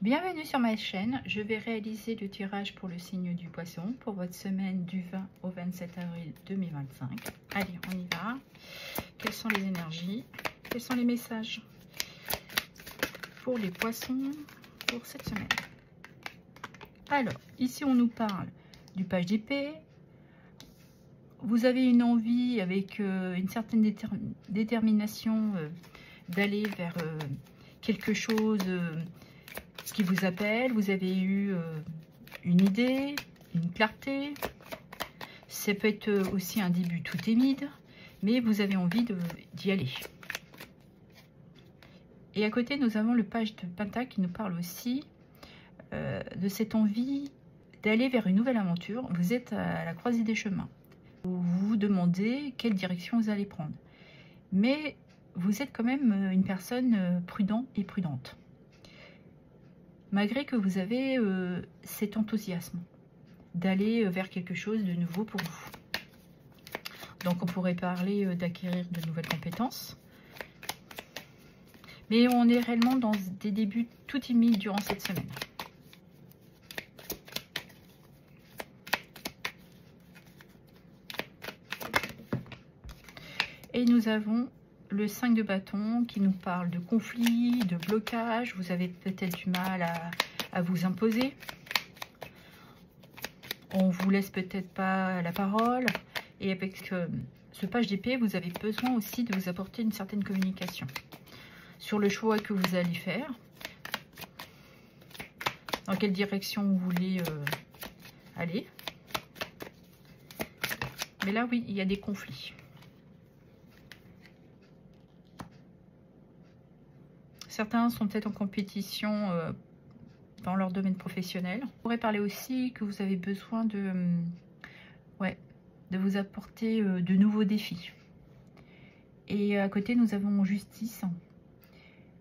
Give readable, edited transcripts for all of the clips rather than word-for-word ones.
Bienvenue sur ma chaîne, je vais réaliser le tirage pour le signe du poisson pour votre semaine du 20 au 27 avril 2025. Allez, on y va. Quelles sont les énergies? Quels sont les messages pour les poissons pour cette semaine? Alors, ici on nous parle du page d'épée. Vous avez une envie avec une certaine détermination d'aller vers quelque chose ce qui vous appelle. Vous avez eu une idée, une clarté. Ça peut être aussi un début tout timide, mais vous avez envie d'y aller. Et à côté, nous avons le page de Pentacle qui nous parle aussi de cette envie d'aller vers une nouvelle aventure. Vous êtes à la croisée des chemins. Vous vous demandez quelle direction vous allez prendre. Mais vous êtes quand même une personne prudente et prudente. Malgré que vous avez cet enthousiasme d'aller vers quelque chose de nouveau pour vous. Donc on pourrait parler d'acquérir de nouvelles compétences. Mais on est réellement dans des débuts tout timides durant cette semaine. Et nous avons le 5 de bâton qui nous parle de conflit, de blocage. Vous avez peut-être du mal à vous imposer. On vous laisse peut-être pas la parole. Et avec ce page d'épée, vous avez besoin aussi de vous apporter une certaine communication sur le choix que vous allez faire. Dans quelle direction vous voulez aller. Mais là, oui, il y a des conflits. Certains sont peut-être en compétition dans leur domaine professionnel. On pourrait parler aussi que vous avez besoin de vous apporter de nouveaux défis. Et à côté, nous avons Justice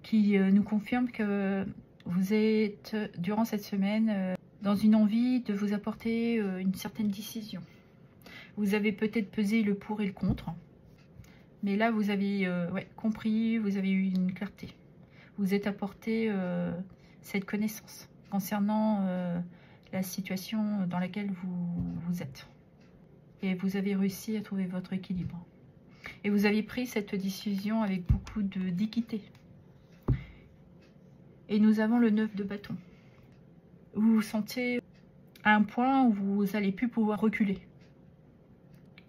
qui nous confirme que vous êtes, durant cette semaine, dans une envie de vous apporter une certaine décision. Vous avez peut-être pesé le pour et le contre. Mais là, vous avez compris, vous avez eu une clarté. Vous êtes apporté cette connaissance concernant la situation dans laquelle vous êtes. Et vous avez réussi à trouver votre équilibre. Et vous avez pris cette décision avec beaucoup d'équité. Et nous avons le 9 de bâton. Vous vous sentez à un point où vous n'allez plus pouvoir reculer.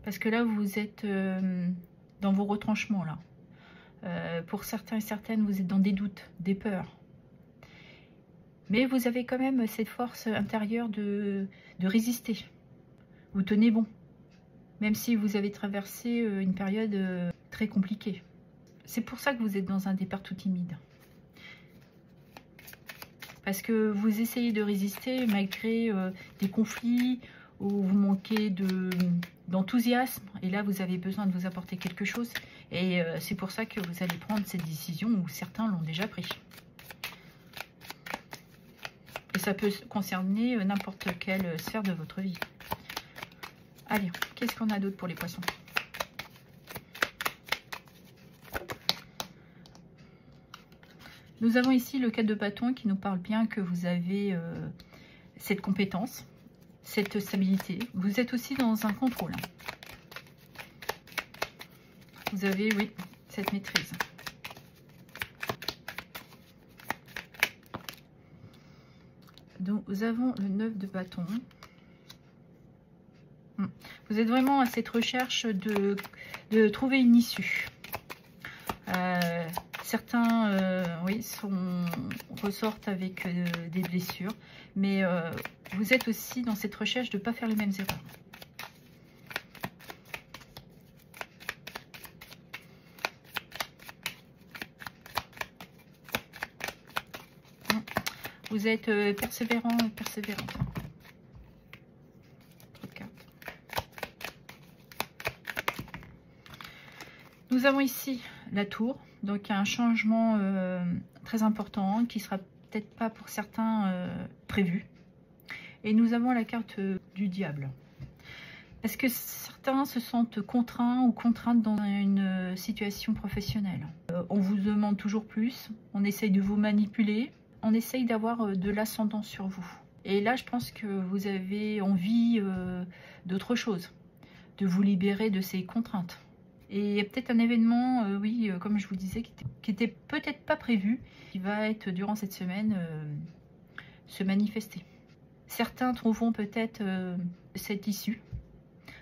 Parce que là, vous êtes dans vos retranchements, là. Pour certains et certaines, vous êtes dans des doutes, des peurs. Mais vous avez quand même cette force intérieure de résister. Vous tenez bon. Même si vous avez traversé une période très compliquée. C'est pour ça que vous êtes dans un départ tout timide. Parce que vous essayez de résister malgré des conflits où vous manquez d'enthousiasme. Et là, vous avez besoin de vous apporter quelque chose. Et c'est pour ça que vous allez prendre cette décision où certains l'ont déjà pris. Et ça peut concerner n'importe quelle sphère de votre vie. Allez, qu'est-ce qu'on a d'autre pour les poissons? Nous avons ici le 4 de bâton qui nous parle bien que vous avez cette compétence, cette stabilité. Vous êtes aussi dans un contrôle. Vous avez, oui, cette maîtrise. Donc, nous avons le 9 de bâton. Vous êtes vraiment à cette recherche de trouver une issue. Certains, oui, ressortent avec des blessures. Mais vous êtes aussi dans cette recherche de ne pas faire les mêmes erreurs. Vous êtes persévérant et persévérante. Nous avons ici la tour, donc un changement très important qui sera peut-être pas pour certains prévu. Et nous avons la carte du diable. Parce que certains se sentent contraints ou contraintes dans une situation professionnelle. On vous demande toujours plus, on essaye de vous manipuler. on essaye d'avoir de l'ascendant sur vous. Et là, je pense que vous avez envie d'autre chose, de vous libérer de ces contraintes. Et il y a peut-être un événement, oui, comme je vous disais, qui était peut-être pas prévu, qui va être durant cette semaine se manifester. Certains trouveront peut-être cette issue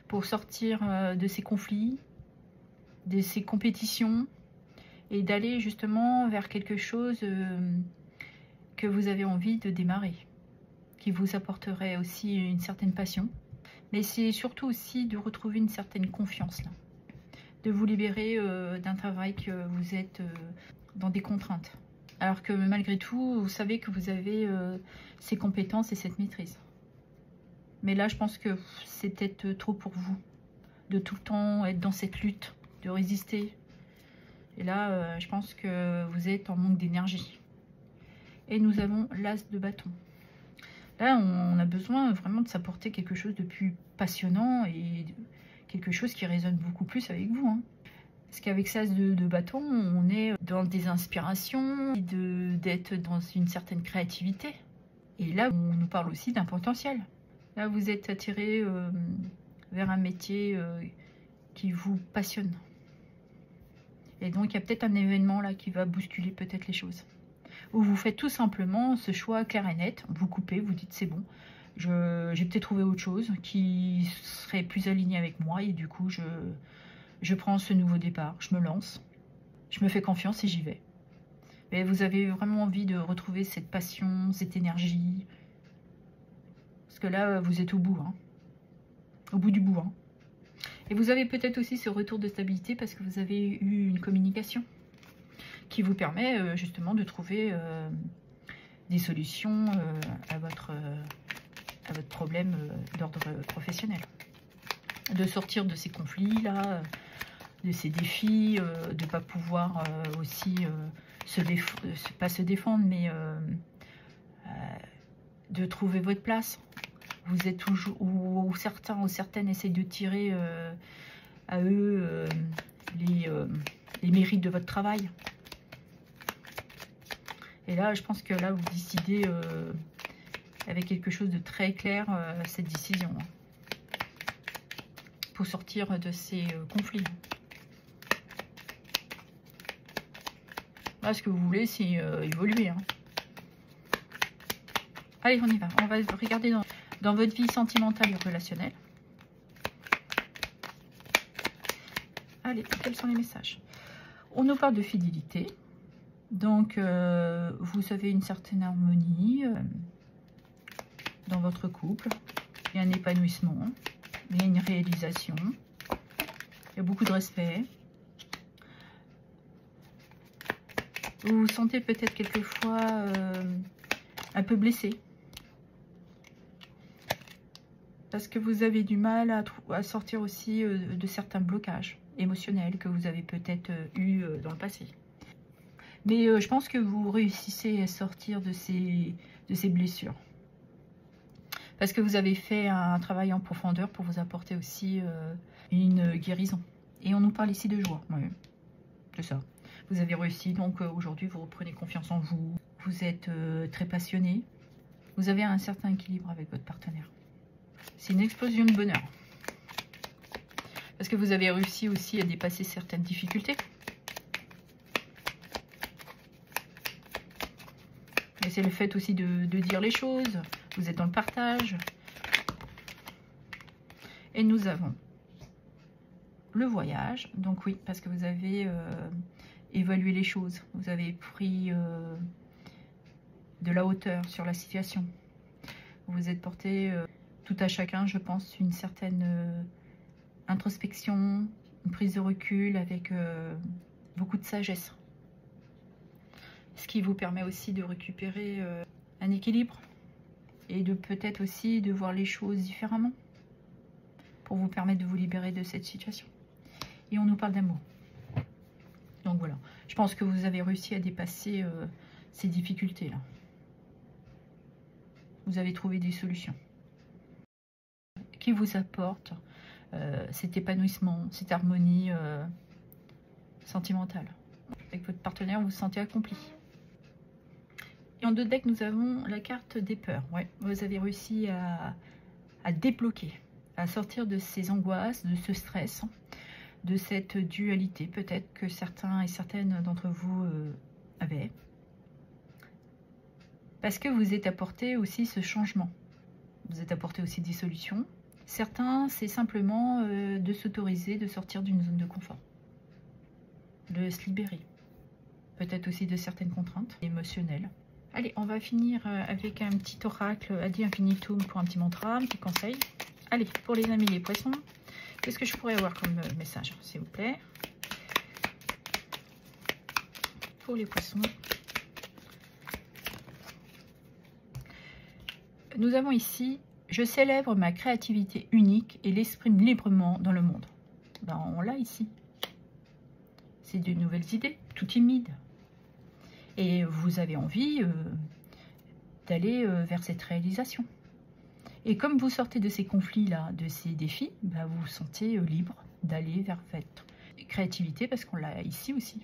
pour sortir de ces conflits, de ces compétitions, et d'aller justement vers quelque chose que vous avez envie de démarrer, qui vous apporterait aussi une certaine passion. Mais c'est surtout aussi de retrouver une certaine confiance, là. De vous libérer d'un travail que vous êtes dans des contraintes. Alors que malgré tout, vous savez que vous avez ces compétences et cette maîtrise. Mais là, je pense que c'est peut-être trop pour vous, de tout le temps être dans cette lutte, de résister. Et là, je pense que vous êtes en manque d'énergie. Et nous avons l'as de bâton. Là, on a besoin vraiment de s'apporter quelque chose de plus passionnant et quelque chose qui résonne beaucoup plus avec vous. Hein. Parce qu'avec ça de bâton, on est dans des inspirations, d'être dans une certaine créativité. Et là, on nous parle aussi d'un potentiel. Là, vous êtes attiré vers un métier qui vous passionne. Et donc, il y a peut-être un événement là qui va bousculer peut-être les choses. Ou vous faites tout simplement ce choix clair et net, vous coupez, vous dites c'est bon, j'ai peut-être trouvé autre chose qui serait plus aligné avec moi et du coup je prends ce nouveau départ, je me lance, je me fais confiance et j'y vais. Mais vous avez vraiment envie de retrouver cette passion, cette énergie, parce que là vous êtes au bout, hein, au bout du bout. Hein. Et vous avez peut-être aussi ce retour de stabilité parce que vous avez eu une communication qui vous permet justement de trouver des solutions à votre problème d'ordre professionnel. De sortir de ces conflits-là, de ces défis, de ne pas pouvoir aussi pas se défendre, mais de trouver votre place. Vous êtes toujours, ou certains ou certaines essayent de tirer à eux les mérites de votre travail. Et là, je pense que là, vous décidez avec quelque chose de très clair cette décision. Hein, pour sortir de ces conflits. Là, ce que vous voulez, c'est évoluer. Hein. Allez, on y va. On va regarder dans votre vie sentimentale et relationnelle. Allez, quels sont les messages? On nous parle de fidélité. Donc, vous avez une certaine harmonie dans votre couple. Il y a un épanouissement. Il y a une réalisation. Il y a beaucoup de respect. Vous vous sentez peut-être quelquefois un peu blessé. Parce que vous avez du mal à sortir aussi de certains blocages émotionnels que vous avez peut-être eu dans le passé. Mais je pense que vous réussissez à sortir de ces blessures. Parce que vous avez fait un travail en profondeur pour vous apporter aussi une guérison. Et on nous parle ici de joie. Oui, c'est ça. Vous avez réussi, donc aujourd'hui vous reprenez confiance en vous. Vous êtes très passionné. Vous avez un certain équilibre avec votre partenaire. C'est une explosion de bonheur. Parce que vous avez réussi aussi à dépasser certaines difficultés. Et c'est le fait aussi de dire les choses. Vous êtes dans le partage. Et nous avons le voyage. Donc oui, parce que vous avez évalué les choses. Vous avez pris de la hauteur sur la situation. Vous vous êtes porté tout à chacun, je pense, une certaine introspection, une prise de recul avec beaucoup de sagesse. Ce qui vous permet aussi de récupérer un équilibre et de peut-être aussi de voir les choses différemment pour vous permettre de vous libérer de cette situation. Et on nous parle d'amour. Donc voilà, je pense que vous avez réussi à dépasser ces difficultés-là. Vous avez trouvé des solutions qui vous apportent cet épanouissement, cette harmonie sentimentale. Avec votre partenaire, vous vous sentez accompli. Et en deux decks, nous avons la carte des peurs. Ouais, vous avez réussi à débloquer, à sortir de ces angoisses, de ce stress, de cette dualité peut-être que certains et certaines d'entre vous avaient. Parce que vous êtes apporté aussi ce changement. Vous êtes apporté aussi des solutions. Certains, c'est simplement de s'autoriser, de sortir d'une zone de confort. De se libérer. Peut-être aussi de certaines contraintes émotionnelles. Allez, on va finir avec un petit oracle Adi Infinitum pour un petit mantra, un petit conseil. Allez, pour les amis les poissons, qu'est-ce que je pourrais avoir comme message, s'il vous plaît? Pour les poissons. Nous avons ici, je célèbre ma créativité unique et l'exprime librement dans le monde. Ben, on l'a ici. C'est de nouvelles idées, tout timide. Et vous avez envie d'aller vers cette réalisation. Et comme vous sortez de ces conflits-là, de ces défis, bah vous vous sentez libre d'aller vers votre créativité, parce qu'on l'a ici aussi.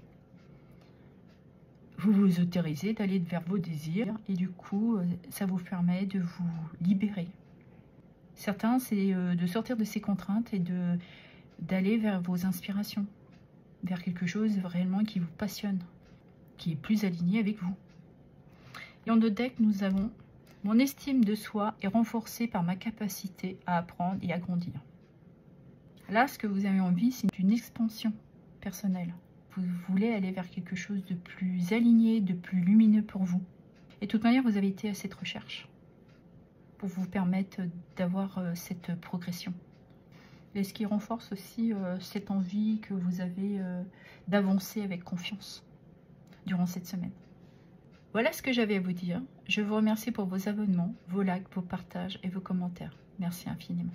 Vous vous autorisez d'aller vers vos désirs, et du coup, ça vous permet de vous libérer. Certains, c'est de sortir de ces contraintes et d'aller vers vos inspirations, vers quelque chose réellement qui vous passionne, qui est plus aligné avec vous. Et en deux decks, nous avons mon estime de soi est renforcée par ma capacité à apprendre et à grandir. Là, ce que vous avez envie, c'est une expansion personnelle. Vous voulez aller vers quelque chose de plus aligné, de plus lumineux pour vous. Et de toute manière, vous avez été à cette recherche pour vous permettre d'avoir cette progression. Et ce qui renforce aussi cette envie que vous avez d'avancer avec confiance durant cette semaine. Voilà ce que j'avais à vous dire. Je vous remercie pour vos abonnements, vos likes, vos partages et vos commentaires. Merci infiniment.